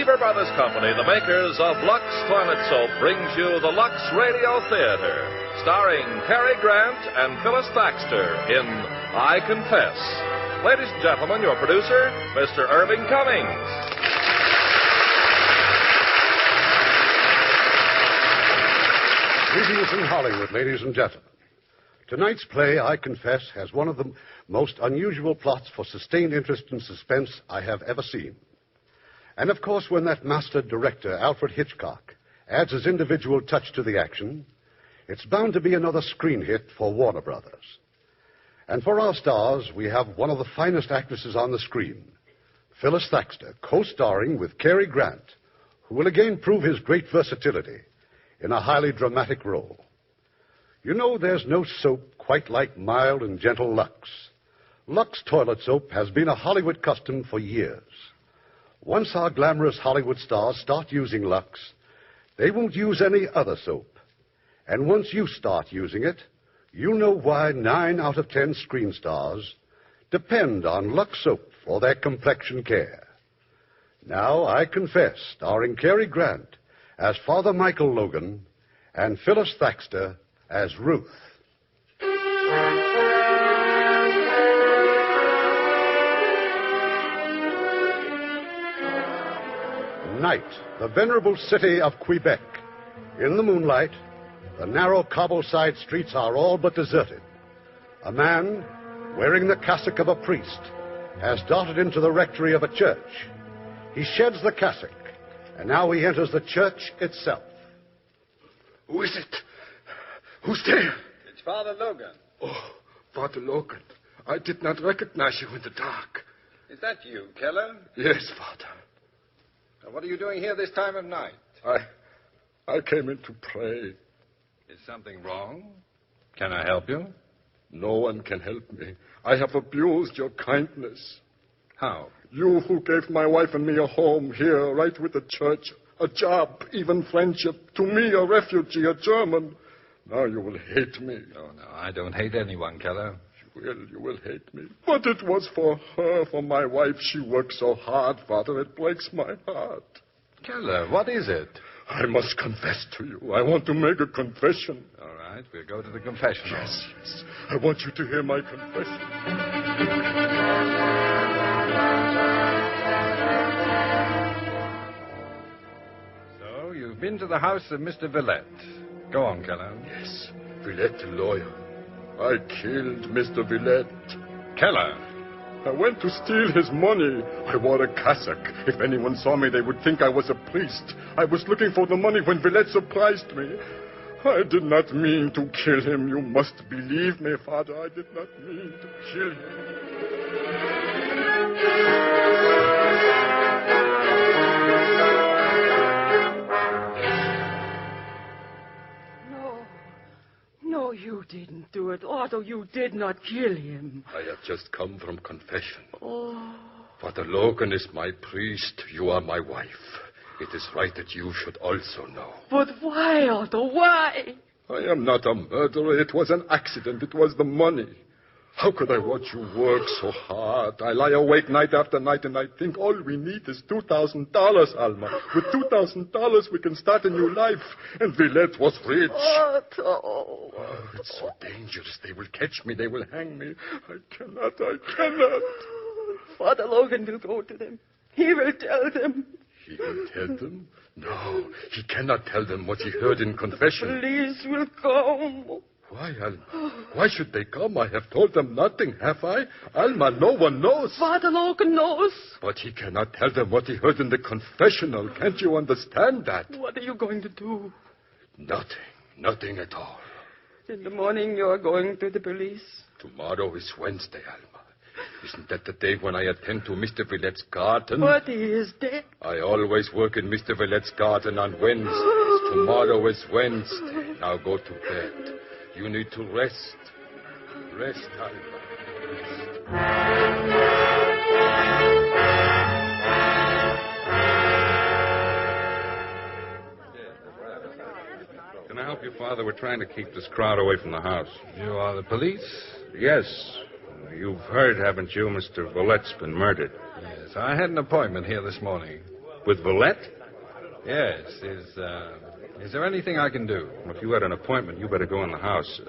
Lever Brothers Company, the makers of Lux Toilet Soap, brings you the Lux Radio Theater, starring Cary Grant and Phyllis Thaxter in I Confess. Ladies and gentlemen, your producer, Mr. Irving Cummings. Greetings from Hollywood, ladies and gentlemen. Tonight's play, I Confess, has one of the most unusual plots for sustained interest and suspense I have ever seen. And of course, when that master director, Alfred Hitchcock, adds his individual touch to the action, it's bound to be another screen hit for Warner Brothers. And for our stars, we have one of the finest actresses on the screen, Phyllis Thaxter, co-starring with Cary Grant, who will again prove his great versatility in a highly dramatic role. You know, there's no soap quite like mild and gentle Lux. Lux toilet soap has been a Hollywood custom for years. Once our glamorous Hollywood stars start using Lux, they won't use any other soap. And once you start using it, you'll know why 9 out of 10 screen stars depend on Lux soap for their complexion care. Now, I Confess, starring Cary Grant as Father Michael Logan and Phyllis Thaxter as Ruth. Night, the venerable city of Quebec. In the moonlight, the narrow cobble-side streets are all but deserted. A man, wearing the cassock of a priest, has darted into the rectory of a church. He sheds the cassock, and now he enters the church itself. Who is it? Who's there? It's Father Logan. Oh, Father Logan. I did not recognize you in the dark. Is that you, Keller? Yes, Father. Now, what are you doing here this time of night? I came in to pray. Is something wrong? Can I help you? No one can help me. I have abused your kindness. How? You who gave my wife and me a home here, right with the church, a job, even friendship. To me, a refugee, a German. Now you will hate me. Oh, no, I don't hate anyone, Keller. You will hate me. But it was for her, for my wife. She worked so hard, Father. It breaks my heart. Keller, what is it? I must confess to you. I want to make a confession. All right, we'll go to the confessional. Yes. I want you to hear my confession. So, you've been to the house of Mr. Villette. Go on, Keller. Yes, Villette, the lawyer. I killed Mr. Villette. Keller. I went to steal his money. I wore a cassock. If anyone saw me, they would think I was a priest. I was looking for the money when Villette surprised me. I did not mean to kill him. You must believe me, Father. I did not mean to kill him. No, you didn't do it. Otto, you did not kill him. I have just come from confession. Oh. Father Logan is my priest. You are my wife. It is right that you should also know. But why, Otto? Why? I am not a murderer. It was an accident. It was the money. How could I watch you work so hard? I lie awake night after night, and I think all we need is $2,000, Alma. With $2,000, we can start a new life. And Villette was rich. Otto. Oh, it's so dangerous. They will catch me. They will hang me. I cannot. Father Logan will go to them. He will tell them. He will tell them? No, he cannot tell them what he heard in confession. Police will come. Why, Alma? Why should they come? I have told them nothing, have I? Alma, no one knows. Father Logan knows. But he cannot tell them what he heard in the confessional. Can't you understand that? What are you going to do? Nothing at all. In the morning you are going to the police. Tomorrow is Wednesday, Alma. Isn't that the day when I attend to Mr. Villette's garden? But he is dead. I always work in Mr. Villette's garden on Wednesdays. Tomorrow is Wednesday. Now go to bed. You need to rest. Rest, Alma. Can I help you, Father? We're trying to keep this crowd away from the house. You are the police? Yes. You've heard, haven't you? Mr. Villette's been murdered. Yes, I had an appointment here this morning. With Villette? Yes. Is there anything I can do? Well, if you had an appointment, you better go in the house.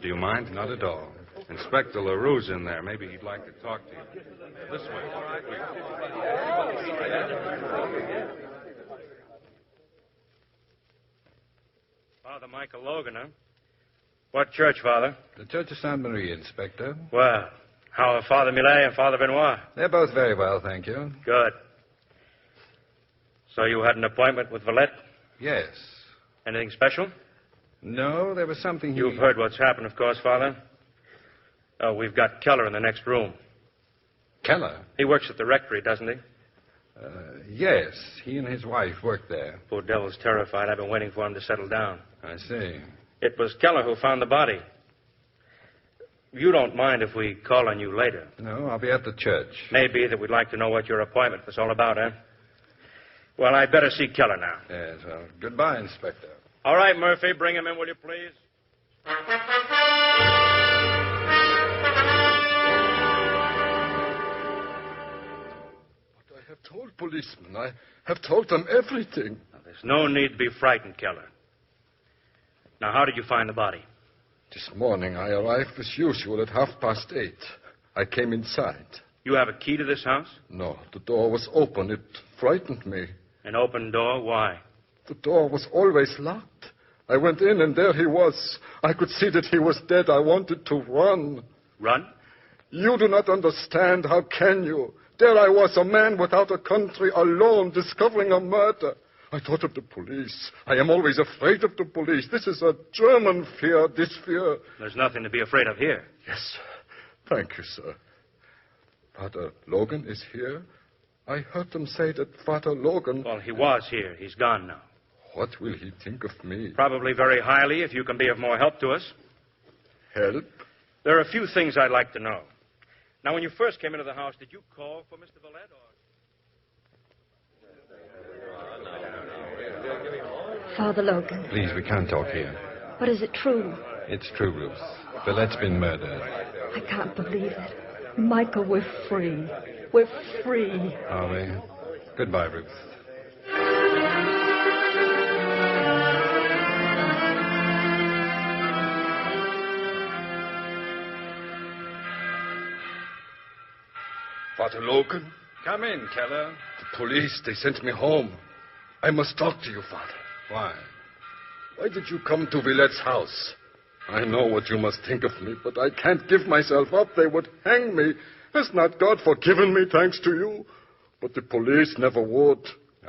Do you mind? Not at all. Inspector LaRue's in there. Maybe he'd like to talk to you. This way. All right. Father Michael Logan, huh? What church, Father? The Church of Sainte Marie, Inspector. Well, how are Father Millet and Father Benoit? They're both very well, thank you. Good. So you had an appointment with Villette? Yes. Anything special? No, there was something You've heard what's happened, of course, Father. Oh, we've got Keller in the next room. Keller? He works at the rectory, doesn't he? Yes. He and his wife work there. Poor devil's terrified. I've been waiting for him to settle down. I see. It was Keller who found the body. You don't mind if we call on you later? No, I'll be at the church. Maybe that we'd like to know what your appointment was all about, eh? Well, I'd better see Keller now. Yes, well, goodbye, Inspector. All right, Murphy, bring him in, will you, please? I have told policemen. I have told them everything. Now, there's no need to be frightened, Keller. Now, how did you find the body? This morning I arrived as usual at 8:30. I came inside. You have a key to this house? No, the door was open. It frightened me. An open door? Why? The door was always locked. I went in and there he was. I could see that he was dead. I wanted to run. Run? You do not understand. How can you? There I was, a man without a country, alone, discovering a murder. I thought of the police. I am always afraid of the police. This is a German fear, this fear. There's nothing to be afraid of here. Yes. Thank you, sir. Father Logan is here. I heard them say that Father Logan... Well, he was here. He's gone now. What will he think of me? Probably very highly, if you can be of more help to us. Help? There are a few things I'd like to know. Now, when you first came into the house, did you call for Mr. Villette, or... Father Logan. Please, we can't talk here. But is it true? It's true, Ruth. Villette's been murdered. I can't believe it. Michael, we're free. We're free. Are we? Goodbye, Ruth. Father Logan? Come in, Keller. The police, they sent me home. I must talk to you, Father. Why? Why did you come to Villette's house? I know what you must think of me, but I can't give myself up. They would hang me. Has not God forgiven me, thanks to you? But the police never would.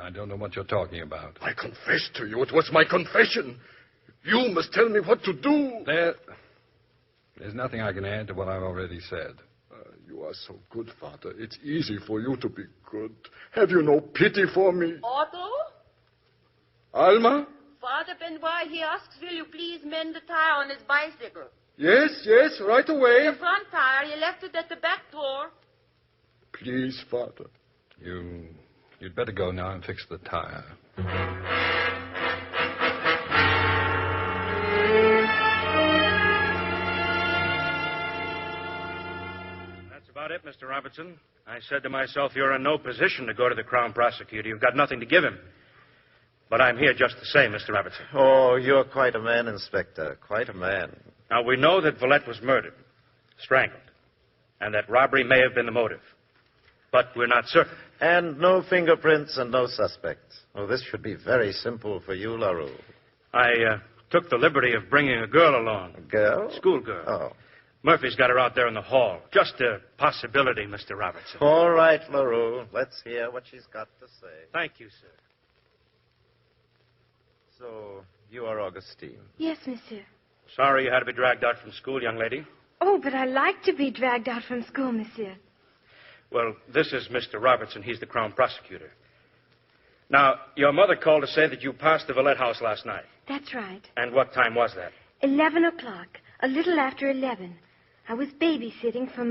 I don't know what you're talking about. I confessed to you. It was my confession. You must tell me what to do. There's nothing I can add to what I've already said. You are so good, Father. It's easy for you to be good. Have you no pity for me? Otto? Alma? Father Benoit, he asks, will you please mend the tire on his bicycle? Yes, right away. The front tire, you left it at the back door. Please, Father. You'd better go now and fix the tire. That's about it, Mr. Robertson. I said to myself, you're in no position to go to the Crown Prosecutor. You've got nothing to give him. But I'm here just the same, Mr. Robertson. Oh, you're quite a man, Inspector. Quite a man. Now, we know that Villette was murdered, strangled, and that robbery may have been the motive. But we're not certain. And no fingerprints and no suspects. Oh, this should be very simple for you, LaRue. I took the liberty of bringing a girl along. A girl? Schoolgirl. Oh. Murphy's got her out there in the hall. Just a possibility, Mr. Robertson. All right, LaRue. Let's hear what she's got to say. Thank you, sir. So, you are Augustine. Yes, monsieur. Sorry you had to be dragged out from school, young lady. Oh, but I like to be dragged out from school, monsieur. Well, this is Mr. Robertson. He's the Crown Prosecutor. Now, your mother called to say that you passed the Villette house last night. That's right. And what time was that? 11 o'clock. A little after 11. I was babysitting for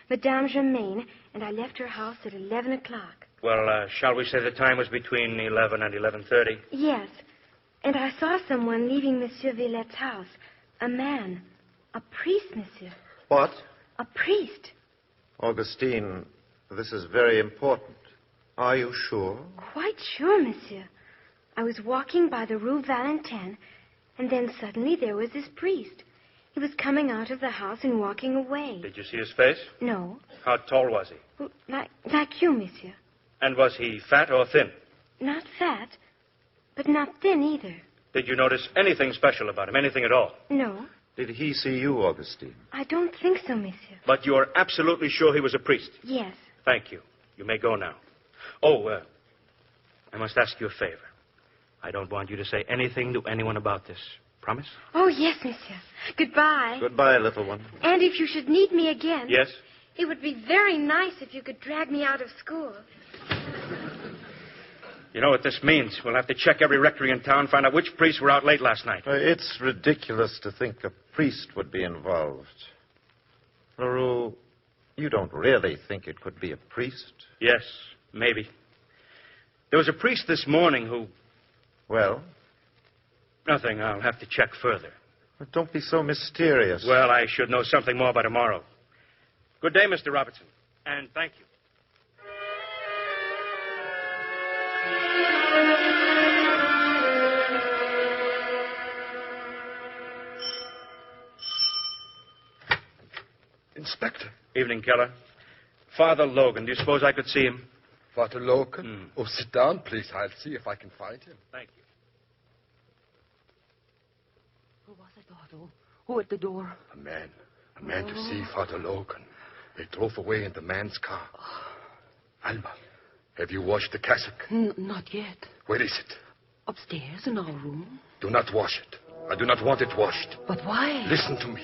Madame Germaine, and I left her house at 11 o'clock. Well, shall we say the time was between 11 and 11:30? Yes. And I saw someone leaving Monsieur Villette's house. A man. A priest, monsieur. What? A priest. Augustine, this is very important. Are you sure? Quite sure, monsieur. I was walking by the Rue Valentin, and then suddenly there was this priest. He was coming out of the house and walking away. Did you see his face? No. How tall was he? Well, like you, monsieur. And was he fat or thin? Not fat, but not thin either. Did you notice anything special about him? Anything at all? No. Did he see you, Augustine? I don't think so, monsieur. But you're absolutely sure he was a priest? Yes. Thank you. You may go now. Oh, I must ask you a favor. I don't want you to say anything to anyone about this. Promise? Oh, yes, monsieur. Goodbye. Goodbye, little one. And if you should need me again... Yes? It would be very nice if you could drag me out of school. You know what this means? We'll have to check every rectory in town, find out which priests were out late last night. It's ridiculous to think a priest would be involved. LaRue, you don't really think it could be a priest? Yes, maybe. There was a priest this morning who... Well? Nothing. I'll have to check further. But don't be so mysterious. Well, I should know something more by tomorrow. Good day, Mr. Robertson. And thank you. Inspector. Evening, Keller. Father Logan. Do you suppose I could see him? Father Logan? Oh, sit down, please. I'll see if I can find him. Thank you. Who was it, Otto? Who at the door? A man to see Father Logan. They drove away in the man's car. Alma, have you washed the cassock? Not yet. Where is it? Upstairs in our room. Do not wash it. I do not want it washed. But why? Listen to me.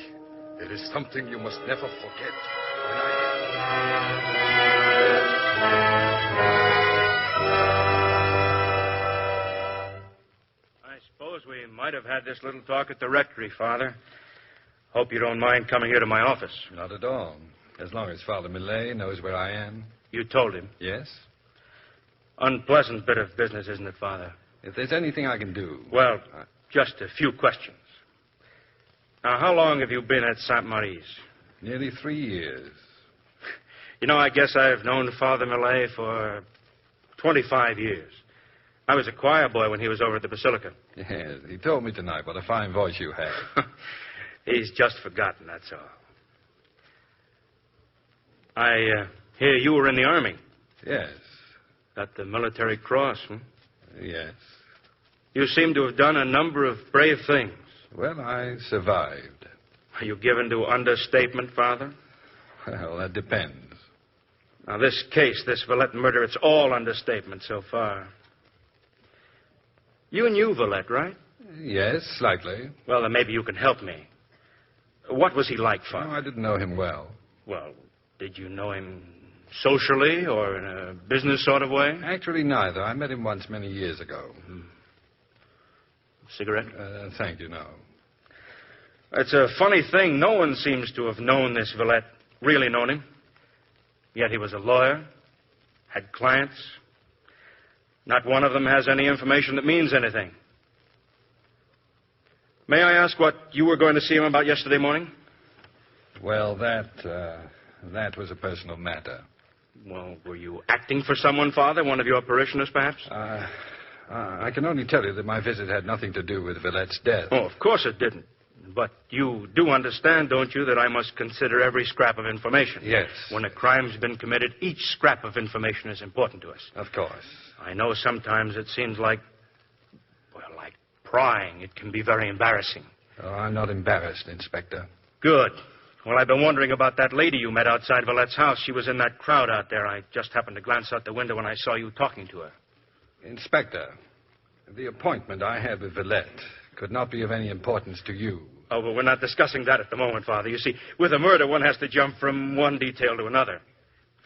There is something you must never forget. I suppose we might have had this little talk at the rectory, Father. Hope you don't mind coming here to my office. Not at all. As long as Father Millet knows where I am. You told him? Yes? Unpleasant bit of business, isn't it, Father? If there's anything I can do... Well, just a few questions. Now, how long have you been at Saint Marie's? Nearly 3 years. You know, I guess I've known Father Millet for 25 years. I was a choir boy when he was over at the Basilica. Yes, he told me tonight what a fine voice you have. He's just forgotten, that's all. I hear you were in the Army. Yes. Got the Military Cross, Yes. You seem to have done a number of brave things. Well, I survived. Are you given to understatement, Father? Well, that depends. Now, this case, this Villette murder, it's all understatement so far. You knew Villette, right? Yes, slightly. Well, then maybe you can help me. What was he like, Father? Oh, I didn't know him well. Well, did you know him socially or in a business sort of way? Actually, neither. I met him once many years ago. Cigarette? Thank you, no. It's a funny thing. No one seems to have known this Villette, really known him. Yet he was a lawyer, had clients. Not one of them has any information that means anything. May I ask what you were going to see him about yesterday morning? Well, that was a personal matter. Well, were you acting for someone, Father? One of your parishioners, perhaps? I can only tell you that my visit had nothing to do with Villette's death. Oh, of course it didn't. But you do understand, don't you, that I must consider every scrap of information? Yes. When a crime's been committed, each scrap of information is important to us. Of course. I know sometimes it seems like prying. It can be very embarrassing. Oh, I'm not embarrassed, Inspector. Good. Well, I've been wondering about that lady you met outside Villette's house. She was in that crowd out there. I just happened to glance out the window when I saw you talking to her. Inspector, the appointment I had with Villette could not be of any importance to you. Oh, but we're not discussing that at the moment, Father. You see, with a murder, one has to jump from one detail to another.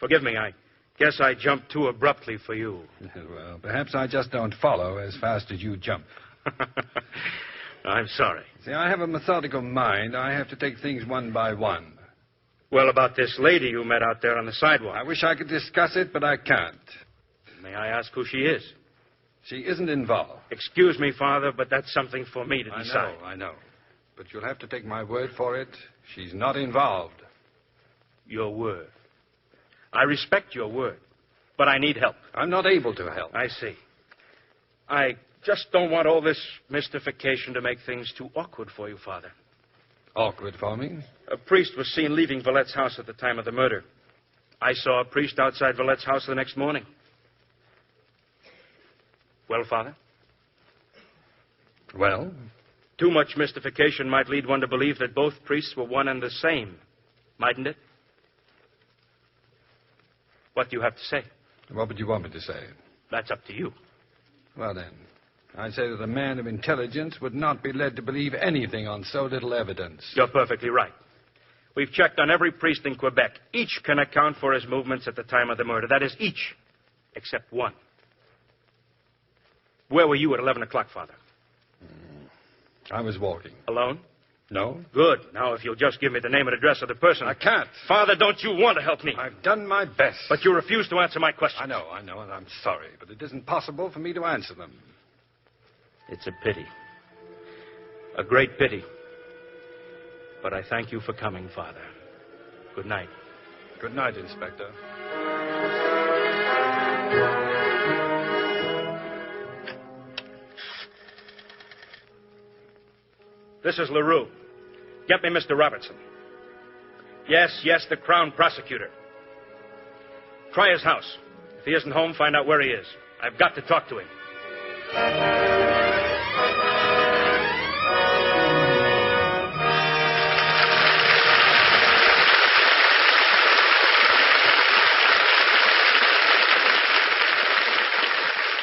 Forgive me, I guess I jumped too abruptly for you. Well, perhaps I just don't follow as fast as you jump. I'm sorry. See, I have a methodical mind. I have to take things one by one. Well, about this lady you met out there on the sidewalk. I wish I could discuss it, but I can't. May I ask who she is? She isn't involved. Excuse me, Father, but that's something for me to decide. I know. But you'll have to take my word for it. She's not involved. Your word. I respect your word. But I need help. I'm not able to help. I see. I just don't want all this mystification to make things too awkward for you, Father. Awkward for me? A priest was seen leaving Villette's house at the time of the murder. I saw a priest outside Villette's house the next morning. Well, Father? Well? Too much mystification might lead one to believe that both priests were one and the same, mightn't it? What do you have to say? What would you want me to say? That's up to you. Well, then, I say that a man of intelligence would not be led to believe anything on so little evidence. You're perfectly right. We've checked on every priest in Quebec. Each can account for his movements at the time of the murder. That is, each, except one. Where were you at 11 o'clock, Father? I was walking. Alone? No. Good. Now, if you'll just give me the name and address of the person. I can't. Father, don't you want to help me? I've done my best. But you refuse to answer my question. I know, and I'm sorry, but it isn't possible for me to answer them. It's a pity. A great pity. But I thank you for coming, Father. Good night. Good night, Inspector. This is LaRue. Get me Mr. Robertson. Yes, the Crown Prosecutor. Try his house. If he isn't home, find out where he is. I've got to talk to him.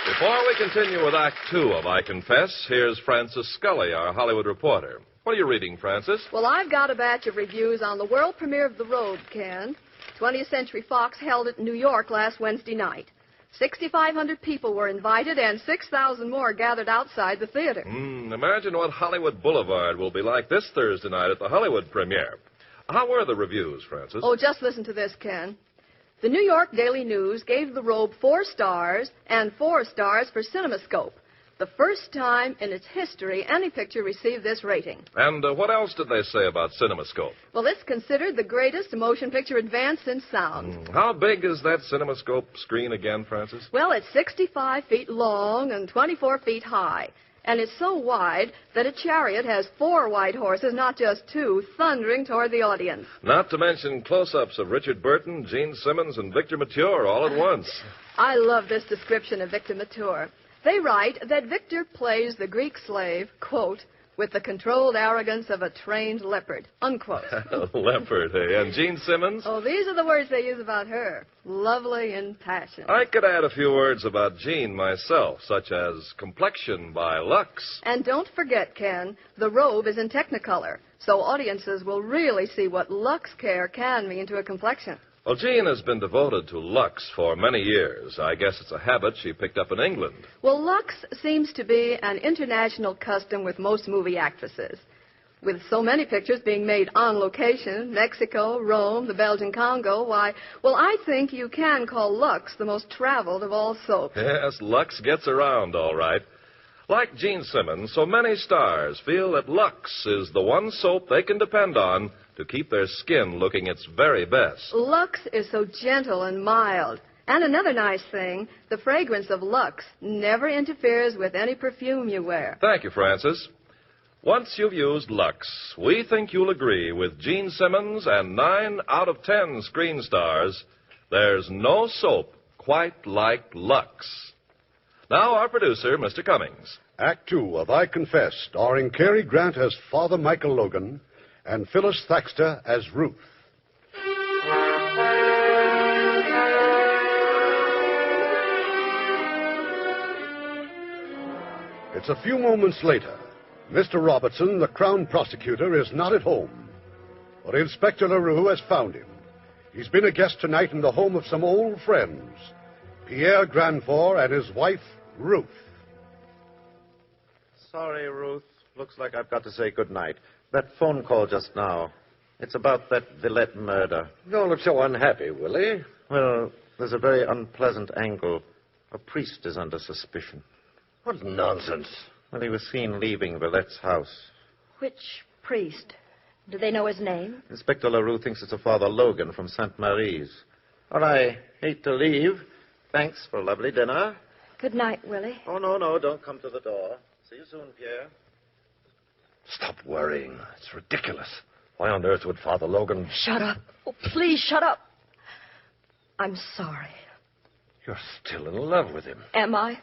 Before we continue with Act Two of I Confess, here's Francis Scully, our Hollywood reporter. What are you reading, Francis? Well, I've got a batch of reviews on the world premiere of The Robe, Ken. 20th Century Fox held it in New York last Wednesday night. 6,500 people were invited, and 6,000 more gathered outside the theater. Imagine what Hollywood Boulevard will be like this Thursday night at the Hollywood premiere. How were the reviews, Francis? Oh, just listen to this, Ken. The New York Daily News gave The Robe 4 stars and 4 stars for CinemaScope. The first time in its history any picture received this rating. And what else did they say about CinemaScope? Well, it's considered the greatest motion picture advance in sound. How big is that CinemaScope screen again, Francis? Well, it's 65 feet long and 24 feet high. And it's so wide that a chariot has 4 white horses, not just 2, thundering toward the audience. Not to mention close-ups of Richard Burton, Gene Simmons, and Victor Mature all at once. I love this description of Victor Mature. They write that Victor plays the Greek slave, quote, with the controlled arrogance of a trained leopard, unquote. Leopard, eh? And Gene Simmons? Oh, these are the words they use about her. Lovely and passionate. I could add a few words about Gene myself, such as complexion by Lux. And don't forget, Ken, The Robe is in Technicolor, so audiences will really see what Lux care can mean to a complexion. Well, Jean has been devoted to Lux for many years. I guess it's a habit she picked up in England. Well, Lux seems to be an international custom with most movie actresses. With so many pictures being made on location, Mexico, Rome, the Belgian Congo, why, well, I think you can call Lux the most traveled of all soaps. Yes, Lux gets around all right. Like Gene Simmons, so many stars feel that Lux is the one soap they can depend on to keep their skin looking its very best. Lux is so gentle and mild. And another nice thing, the fragrance of Lux never interferes with any perfume you wear. Thank you, Francis. Once you've used Lux, we think you'll agree with Gene Simmons and 9 out of 10 screen stars. There's no soap quite like Lux. Now, our producer, Mr. Cummings. Act Two of I Confess, starring Cary Grant as Father Michael Logan and Phyllis Thaxter as Ruth. It's a few moments later. Mr. Robertson, the Crown Prosecutor, is not at home. But Inspector LaRue has found him. He's been a guest tonight in the home of some old friends, Pierre Granfort and his wife, Ruth. Sorry, Ruth. Looks like I've got to say good night. That phone call just now, it's about that Villette murder. Don't look so unhappy, Willie. Well, there's a very unpleasant angle. A priest is under suspicion. What nonsense. Well, he was seen leaving Villette's house. Which priest? Do they know his name? Inspector LaRue thinks it's a Father Logan from St. Marie's. Well, I hate to leave, Thanks for a lovely dinner. Good night, Willie. Oh, no, don't come to the door. See you soon, Pierre. Stop worrying. It's ridiculous. Why on earth would Father Logan... Shut up. Oh, please, shut up. I'm sorry. You're still in love with him. Am I?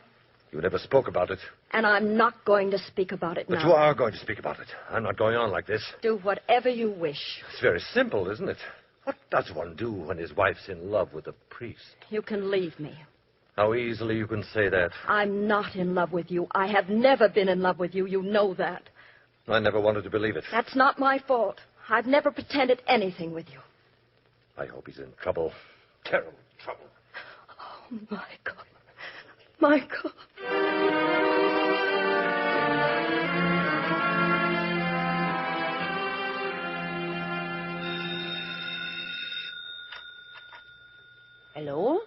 You never spoke about it. And I'm not going to speak about it But now. you are going to speak about it. I'm not going on like this. Do whatever you wish. It's very simple, isn't it? What does one do when his wife's in love with a priest? You can leave me. How easily you can say that. I'm not in love with you. I have never been in love with you. You know that. I never wanted to believe it. That's not my fault. I've never pretended anything with you. I hope he's in trouble. Terrible trouble. Oh, Michael. Michael. Hello?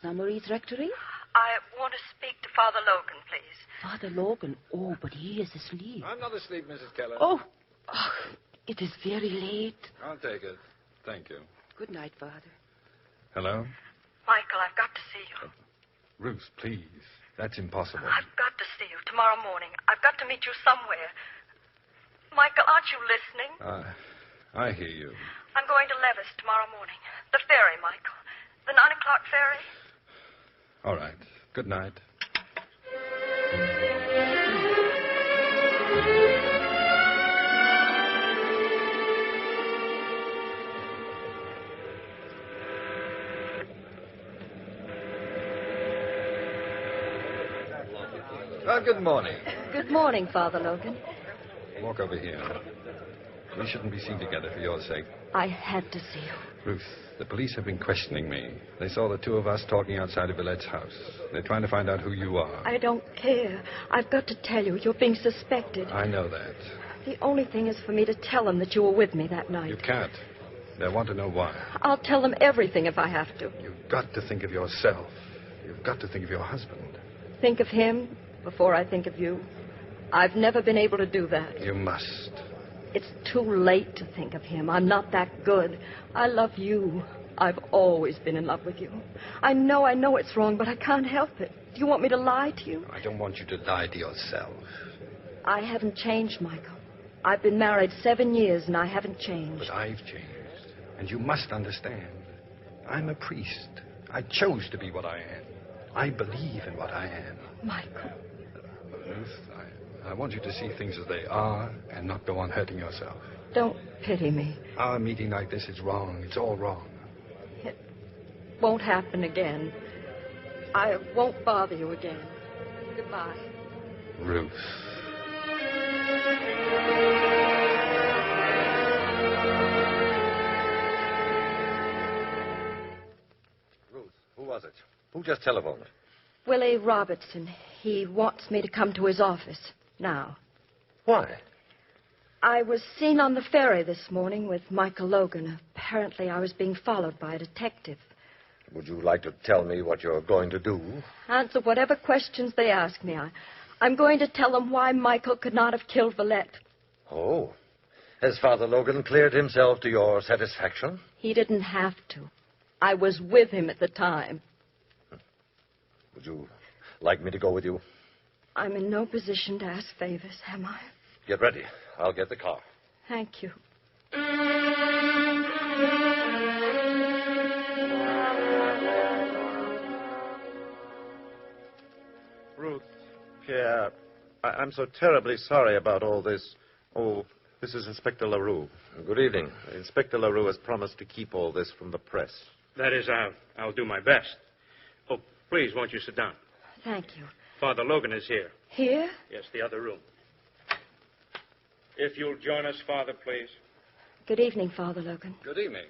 Summer's Rectory? I want to speak to Father Logan, please. Father Logan. Oh, but he is asleep. I'm not asleep, Mrs. Keller. Oh, it is very late. I'll take it. Thank you. Good night, Father. Hello? Michael, I've got to see you. Ruth, please. That's impossible. I've got to see you tomorrow morning. I've got to meet you somewhere. Michael, aren't you listening? I hear you. I'm going to Levis tomorrow morning. The ferry, Michael. The 9 o'clock ferry. All right. Good night. Good morning. Good morning, Father Logan. Walk over here. We shouldn't be seen together for your sake. I had to see you. Ruth, the police have been questioning me. They saw the two of us talking outside of Villette's house. They're trying to find out who you are. I don't care. I've got to tell you, you're being suspected. I know that. The only thing is for me to tell them that you were with me that night. You can't. They want to know why. I'll tell them everything if I have to. You've got to think of yourself. You've got to think of your husband. Think of him before I think of you. I've never been able to do that. You must. It's too late to think of him. I'm not that good. I love you. I've always been in love with you. I know it's wrong, but I can't help it. Do you want me to lie to you? I don't want you to lie to yourself. I haven't changed, Michael. I've been married 7 years, and I haven't changed. But I've changed. And you must understand. I'm a priest. I chose to be what I am. I believe in what I am. Michael. Ruth, I want you to see things as they are and not go on hurting yourself. Don't pity me. Our meeting like this is wrong. It's all wrong. It won't happen again. I won't bother you again. Goodbye. Ruth. Ruth, who was it? Who just telephoned? Willie Robertson. He wants me to come to his office now. Why? I was seen on the ferry this morning with Michael Logan. Apparently, I was being followed by a detective. Would you like to tell me what you're going to do? Answer whatever questions they ask me. I'm going to tell them why Michael could not have killed Villette. Oh. Has Father Logan cleared himself to your satisfaction? He didn't have to. I was with him at the time. Would you like me to go with you? I'm in no position to ask favors, am I? Get ready. I'll get the car. Thank you. Ruth, Pierre, I'm so terribly sorry about all this. Oh, this is Inspector LaRue. Good evening. Inspector LaRue has promised to keep all this from the press. That is, I'll do my best. Oh, please, won't you sit down? Thank you. Father Logan is here. Here? Yes, the other room. If you'll join us, Father, please. Good evening, Father Logan. Good evening.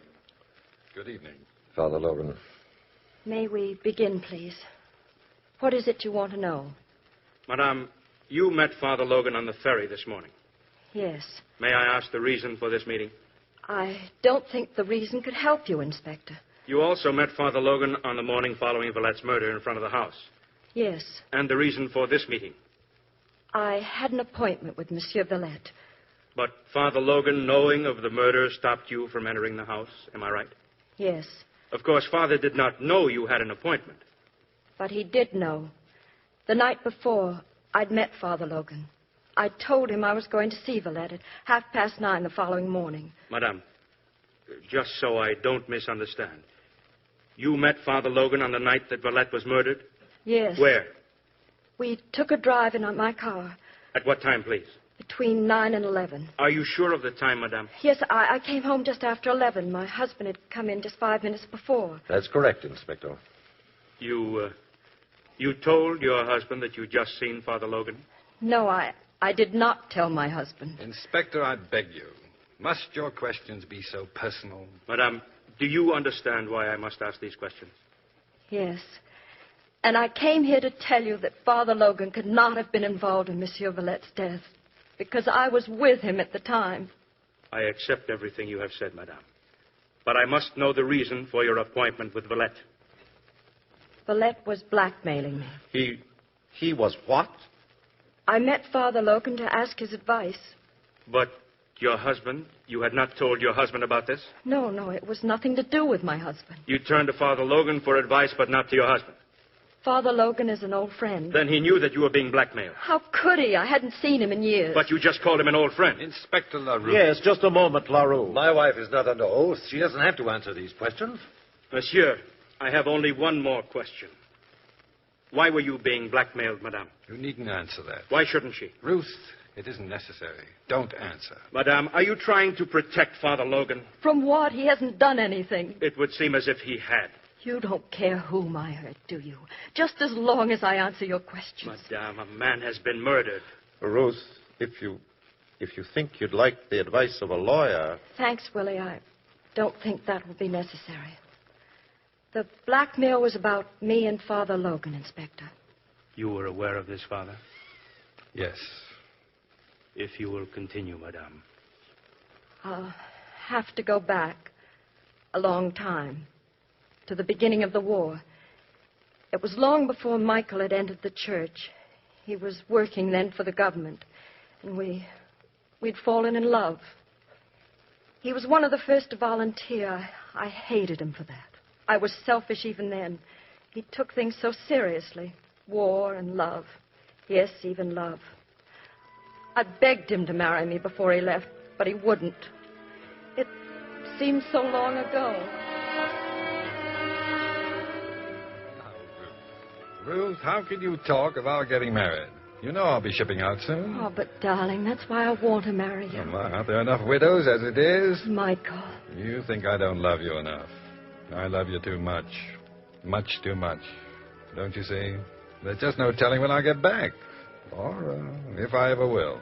Good evening. Father Logan. May we begin, please? What is it you want to know? Madame, you met Father Logan on the ferry this morning. Yes. May I ask the reason for this meeting? I don't think the reason could help you, Inspector. You also met Father Logan on the morning following Villette's murder in front of the house. Yes. And the reason for this meeting? I had an appointment with Monsieur Villette. But Father Logan, knowing of the murder, stopped you from entering the house. Am I right? Yes. Of course, Father did not know you had an appointment. But he did know. The night before, I'd met Father Logan. I told him I was going to see Villette at 9:30 the following morning. Madame, just so I don't misunderstand. You met Father Logan on the night that Villette was murdered? Yes. Where? We took a drive in my car. At what time, please? Between 9 and 11. Are you sure of the time, Madame? Yes, I came home just after 11. My husband had come in just 5 minutes before. That's correct, Inspector. You told your husband that you'd just seen Father Logan? No, I did not tell my husband. Inspector, I beg you. Must your questions be so personal? Madame, do you understand why I must ask these questions? Yes. And I came here to tell you that Father Logan could not have been involved in Monsieur Villette's death, because I was with him at the time. I accept everything you have said, Madame. But I must know the reason for your appointment with Villette. Villette was blackmailing me. He was what? I met Father Logan to ask his advice. But your husband? You had not told your husband about this? No, it was nothing to do with my husband. You turned to Father Logan for advice, but not to your husband. Father Logan is an old friend. Then he knew that you were being blackmailed. How could he? I hadn't seen him in years. But you just called him an old friend. Inspector LaRue. Yes, just a moment, LaRue. My wife is not under oath. She doesn't have to answer these questions. Monsieur, I have only one more question. Why were you being blackmailed, Madame? You needn't answer that. Why shouldn't she? Ruth, it isn't necessary. Don't answer. Madame, are you trying to protect Father Logan? From what? He hasn't done anything. It would seem as if he had. You don't care whom I hurt, do you? Just as long as I answer your questions. Madame, a man has been murdered. Ruth, if you think you'd like the advice of a lawyer... Thanks, Willie. I don't think that will be necessary. The blackmail was about me and Father Logan, Inspector. You were aware of this, Father? Yes. If you will continue, Madame. I'll have to go back a long time, to the beginning of the war. It was long before Michael had entered the church. He was working then for the government, and we'd fallen in love. He was one of the first to volunteer. I hated him for that. I was selfish even then. He took things so seriously. War and love. Yes, even love. I begged him to marry me before he left, but he wouldn't. It seemed so long ago. Ruth, how can you talk of our getting married? You know I'll be shipping out soon. Oh, but darling, that's why I want to marry you. Well, aren't there enough widows as it is? Michael. You think I don't love you enough. I love you too much. Much too much. Don't you see? There's just no telling when I'll get back. Or if I ever will.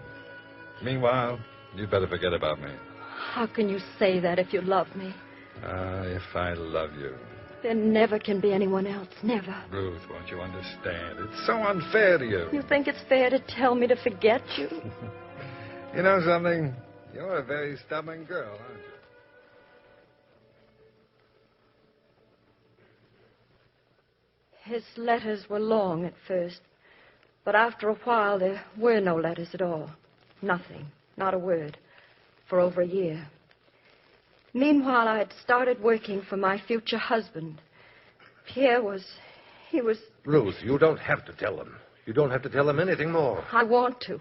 Meanwhile, you'd better forget about me. How can you say that if you love me? If I love you. There never can be anyone else. Never. Ruth, won't you understand? It's so unfair to you. You think it's fair to tell me to forget you? You know something? You're a very stubborn girl, aren't you? His letters were long at first, but after a while there were no letters at all. Nothing, not a word, for over a year. Meanwhile, I had started working for my future husband. Pierre he was... Ruth, you don't have to tell them. You don't have to tell them anything more. I want to.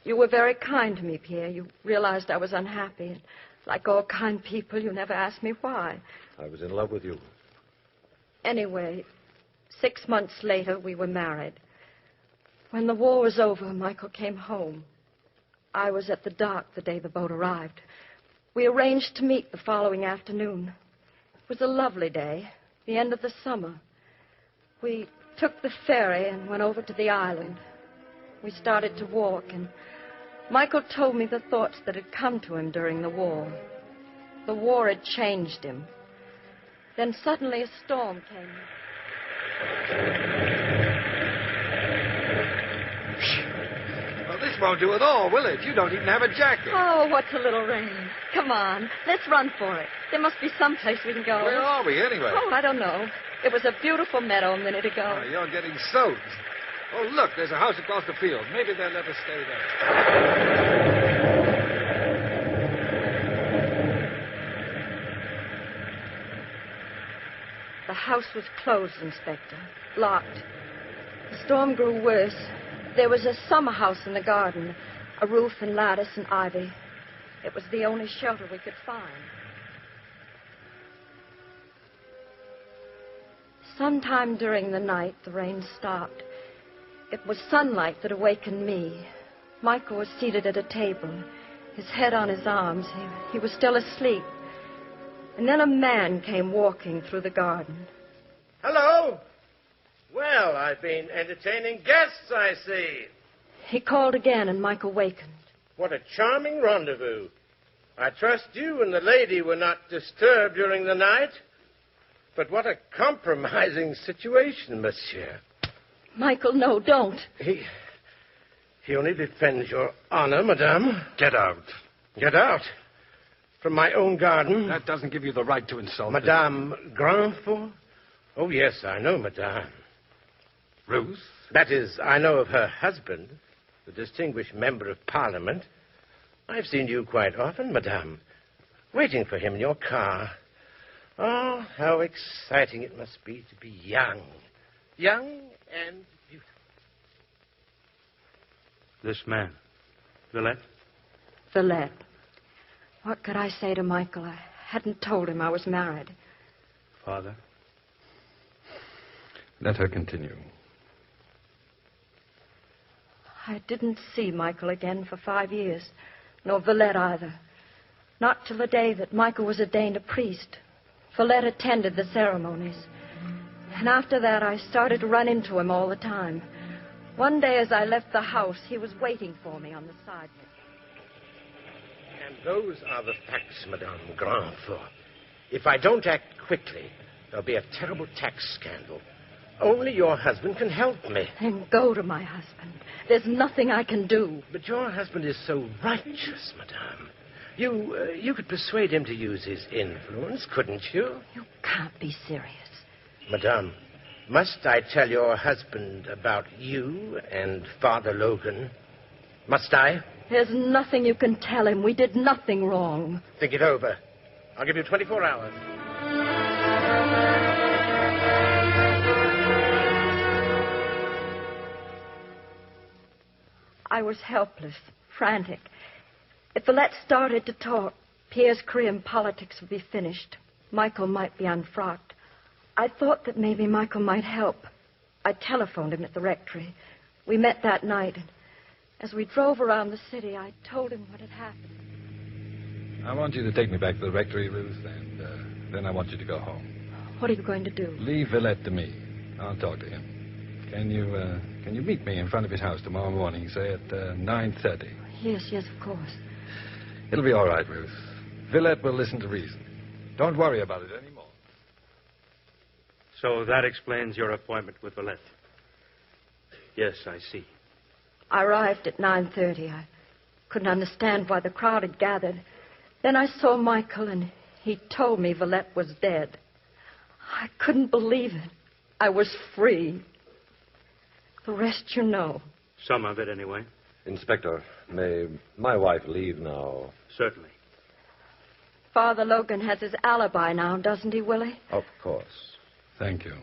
You were very kind to me, Pierre. You realized I was unhappy. And like all kind people, you never asked me why. I was in love with you. Anyway, 6 months later, we were married. When the war was over, Michael came home. I was at the dock the day the boat arrived. We arranged to meet the following afternoon. It was a lovely day, the end of the summer. We took the ferry and went over to the island. We started to walk, and Michael told me the thoughts that had come to him during the war. The war had changed him. Then suddenly a storm came. Well, this won't do at all, will it? You don't even have a jacket. Oh, what's a little rain? Come on, let's run for it. There must be some place we can go. Where are we, anyway? Oh, I don't know. It was a beautiful meadow a minute ago. Oh, you're getting soaked. Oh, look, there's a house across the field. Maybe they'll let us stay there. The house was closed, Inspector. Locked. The storm grew worse. There was a summer house in the garden, a roof and lattice and ivy. It was the only shelter we could find. Sometime during the night, the rain stopped. It was sunlight that awakened me. Michael was seated at a table, his head on his arms. He was still asleep. And then a man came walking through the garden. Hello. Well, I've been entertaining guests, I see. He called again, and Michael wakened. What a charming rendezvous. I trust you and the lady were not disturbed during the night. But what a compromising situation, monsieur. Michael, no, don't. He only defends your honor, madame. Get out. Get out? From my own garden? That doesn't give you the right to insult Madame Grandfort? Oh, yes, I know, madame. Ruth? That is, I know of her husband, the distinguished member of Parliament. I've seen you quite often, madame, waiting for him in your car. Oh, how exciting it must be to be young. Young and beautiful. This man, Villette? Villette. What could I say to Michael? I hadn't told him I was married. Father? Let her continue. I didn't see Michael again for 5 years, nor Villette either. Not till the day that Michael was ordained a priest. Villette attended the ceremonies. And after that, I started to run into him all the time. One day as I left the house, he was waiting for me on the sidewalk. And those are the facts, Madame Grandfort. If I don't act quickly, there'll be a terrible tax scandal. Only your husband can help me. Then go to my husband. There's nothing I can do. But your husband is so righteous, Madame. You could persuade him to use his influence, couldn't you? You can't be serious. Madame, must I tell your husband about you and Father Logan? Must I? There's nothing you can tell him. We did nothing wrong. Think it over. I'll give you 24 hours. I was helpless, frantic. If Villette started to talk, Pierre's career in politics would be finished. Michael might be unfrocked. I thought that maybe Michael might help. I telephoned him at the rectory. We met that night. As we drove around the city, I told him what had happened. I want you to take me back to the rectory, Ruth, and then I want you to go home. What are you going to do? Leave Villette to me. I'll talk to him. Can you meet me in front of his house tomorrow morning, say at 9:30? Yes, of course. It'll be all right, Ruth. Villette will listen to reason. Don't worry about it anymore. So that explains your appointment with Villette. Yes, I see. I arrived at 9:30. I couldn't understand why the crowd had gathered. Then I saw Michael, and he told me Villette was dead. I couldn't believe it. I was free. The rest you know. Some of it, anyway. Inspector, may my wife leave now? Certainly. Father Logan has his alibi now, doesn't he, Willie? Of course. Thank you.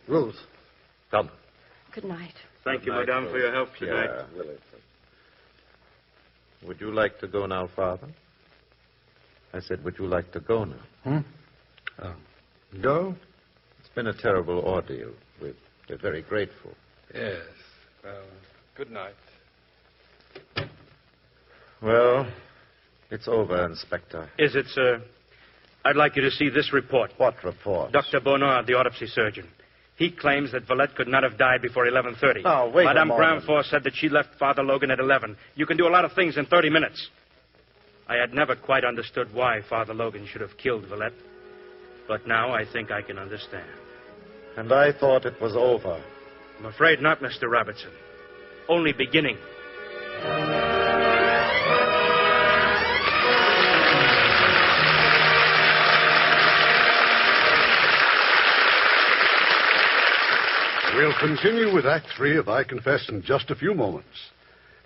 Ruth, come. Good night. Thank you, Madame, for your help tonight. Yeah, Willie. Would you like to go now, Father? I said, would you like to go now? Go? It's been a terrible ordeal. We're very grateful. Yes. Well, good night. Well, it's over, Inspector. Is it, sir? I'd like you to see this report. What report? Dr. Bonnard, the autopsy surgeon. He claims that Villette could not have died before 11:30. Now, wait Madame a moment. Grandfort said that she left Father Logan at 11. You can do a lot of things in 30 minutes. I had never quite understood why Father Logan should have killed Villette. But now I think I can understand. And I thought it was over. I'm afraid not, Mr. Robertson. Only beginning. We'll continue with Act 3 of I Confess in just a few moments.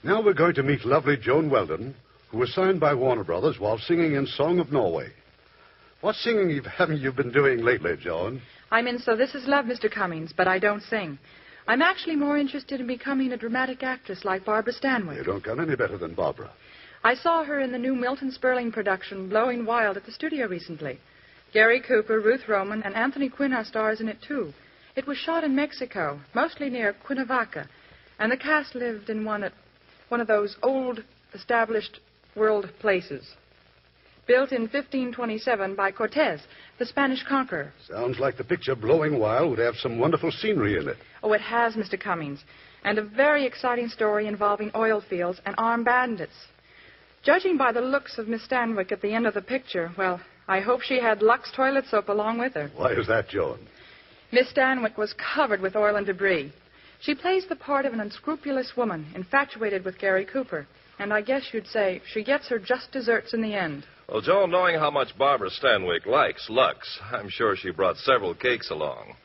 Now we're going to meet lovely Joan Weldon, who was signed by Warner Brothers while singing in Song of Norway. What singing haven't you been doing lately, Joan? I'm in So This Is Love, Mr. Cummings, but I don't sing. I'm actually more interested in becoming a dramatic actress like Barbara Stanwyck. You don't come any better than Barbara. I saw her in the new Milton Sperling production, Blowing Wild, at the studio recently. Gary Cooper, Ruth Roman, and Anthony Quinn are stars in it, too. It was shot in Mexico, mostly near Cuernavaca, and the cast lived in one of those old, established world places. Built in 1527 by Cortez, the Spanish conqueror. Sounds like the picture Blowing Wild would have some wonderful scenery in it. Oh, it has, Mr. Cummings, and a very exciting story involving oil fields and armed bandits. Judging by the looks of Miss Stanwyck at the end of the picture, well, I hope she had Lux toilet soap along with her. Why is that, Joan? Miss Stanwyck was covered with oil and debris. She plays the part of an unscrupulous woman, infatuated with Gary Cooper. And I guess you'd say she gets her just desserts in the end. Well, Joan, knowing how much Barbara Stanwyck likes Lux, I'm sure she brought several cakes along.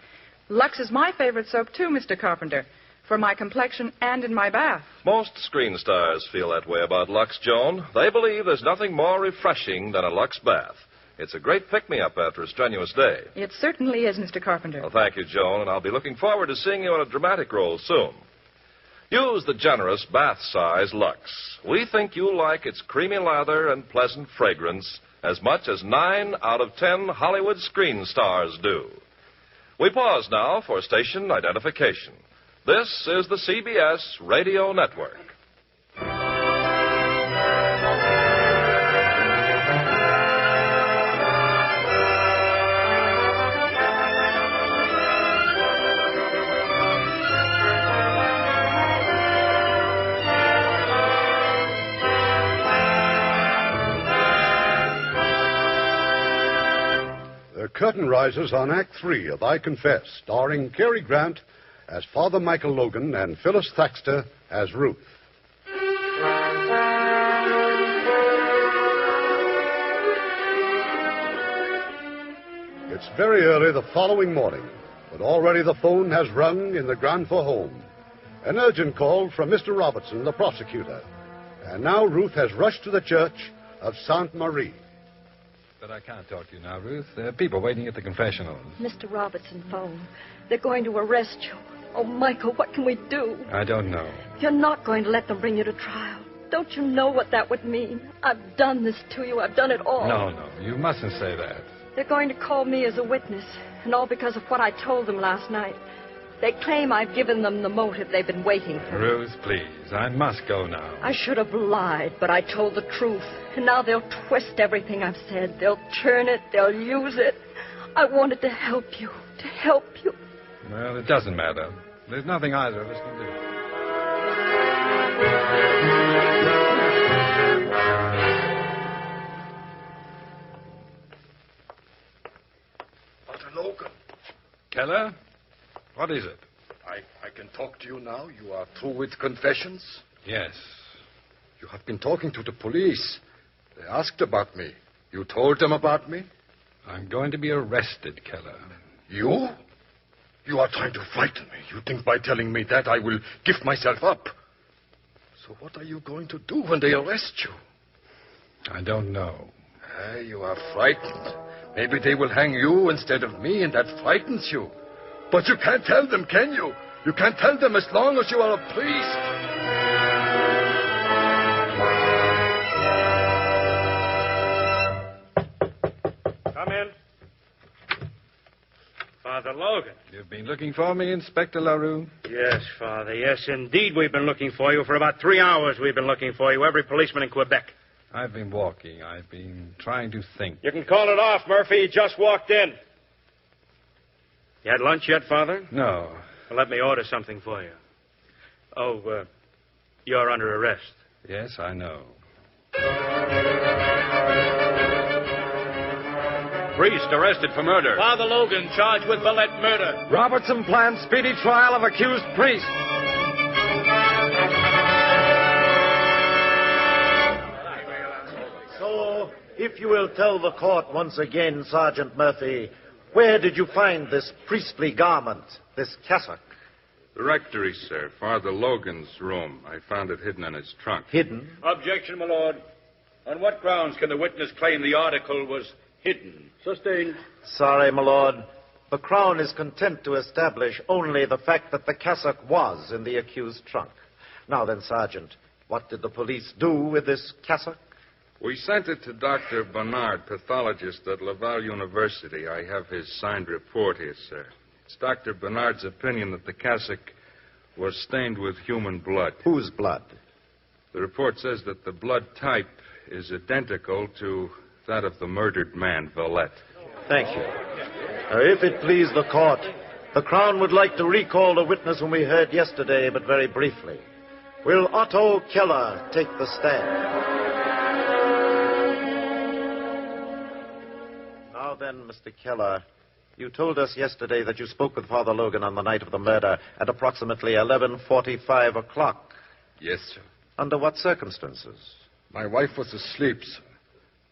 Lux is my favorite soap, too, Mr. Carpenter, for my complexion and in my bath. Most screen stars feel that way about Lux, Joan. They believe there's nothing more refreshing than a Lux bath. It's a great pick-me-up after a strenuous day. It certainly is, Mr. Carpenter. Well, thank you, Joan, and I'll be looking forward to seeing you in a dramatic role soon. Use the generous bath-size Lux. We think you'll like its creamy lather and pleasant fragrance as much as 9 out of 10 Hollywood screen stars do. We pause now for station identification. This is the CBS Radio Network. The curtain rises on Act 3 of I Confess, starring Cary Grant as Father Michael Logan and Phyllis Thaxter as Ruth. It's very early the following morning, but already the phone has rung in the Granfor home. An urgent call from Mr. Robertson, the prosecutor. And now Ruth has rushed to the church of Sainte Marie. But I can't talk to you now, Ruth. There are people waiting at the confessional. Mr. Robertson phoned. They're going to arrest you. Oh, Michael, what can we do? I don't know. You're not going to let them bring you to trial. Don't you know what that would mean? I've done this to you. I've done it all. No, you mustn't say that. They're going to call me as a witness, and all because of what I told them last night. They claim I've given them the motive they've been waiting for. Ruth, please. I must go now. I should have lied, but I told the truth. And now they'll twist everything I've said. They'll turn it. They'll use it. I wanted to help you. To help you. Well, it doesn't matter. There's nothing either of us can do. Father Logan. Keller? What is it? I can talk to you now. You are through with confessions? Yes. You have been talking to the police. They asked about me. You told them about me? I'm going to be arrested, Keller. You? You are trying to frighten me. You think by telling me that I will give myself up. So what are you going to do when they arrest you? I don't know. You are frightened. Maybe they will hang you instead of me, and that frightens you. But you can't tell them, can you? You can't tell them as long as you are a priest. Come in. Father Logan. You've been looking for me, Inspector LaRue? Yes, Father. Yes, indeed, we've been looking for you. For about 3 hours, we've been looking for you. Every policeman in Quebec. I've been walking. I've been trying to think. You can call it off, Murphy. He just walked in. You had lunch yet, Father? No. Well, let me order something for you. Oh, you're under arrest. Yes, I know. Priest arrested for murder. Father Logan charged with Valette murder. Robertson plans speedy trial of accused priest. So, if you will tell the court once again, Sergeant Murphy, where did you find this priestly garment, this cassock? The rectory, sir. Father Logan's room. I found it hidden in his trunk. Hidden? Objection, my lord. On what grounds can the witness claim the article was hidden. Sustained. Sorry, my lord. The Crown is content to establish only the fact that the cassock was in the accused's trunk. Now then, Sergeant, what did the police do with this cassock? We sent it to Dr. Bernard, pathologist at Laval University. I have his signed report here, sir. It's Dr. Bernard's opinion that the cassock was stained with human blood. Whose blood? The report says that the blood type is identical to that of the murdered man, Villette. Thank you. If it please the court, the Crown would like to recall the witness whom we heard yesterday, but very briefly. Will Otto Keller take the stand? Now then, Mr. Keller, you told us yesterday that you spoke with Father Logan on the night of the murder at approximately 11:45 o'clock. Yes, sir. Under what circumstances? My wife was asleep, sir.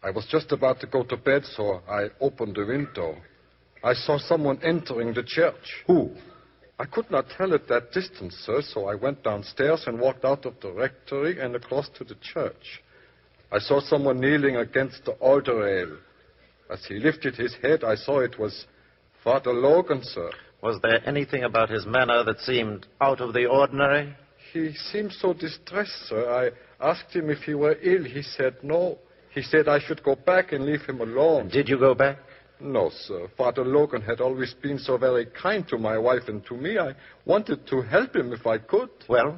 I was just about to go to bed, so I opened the window. I saw someone entering the church. Who? I could not tell at that distance, sir, so I went downstairs and walked out of the rectory and across to the church. I saw someone kneeling against the altar rail. As he lifted his head, I saw it was Father Logan, sir. Was there anything about his manner that seemed out of the ordinary? He seemed so distressed, sir. I asked him if he were ill. He said no. He said I should go back and leave him alone. Did you go back? No, sir. Father Logan had always been so very kind to my wife and to me. I wanted to help him if I could. Well?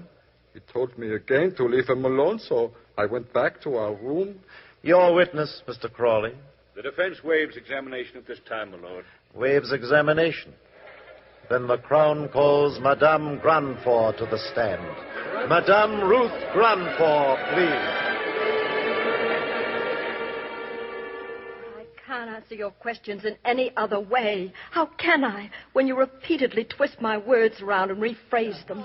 He told me again to leave him alone, so I went back to our room. Your witness, Mr. Crawley. The defense waives examination at this time, my lord. Waives examination. Then the Crown calls Madame Granfort to the stand. Madame Ruth Granfort, please. I can't answer your questions in any other way. How can I, when you repeatedly twist my words around and rephrase them?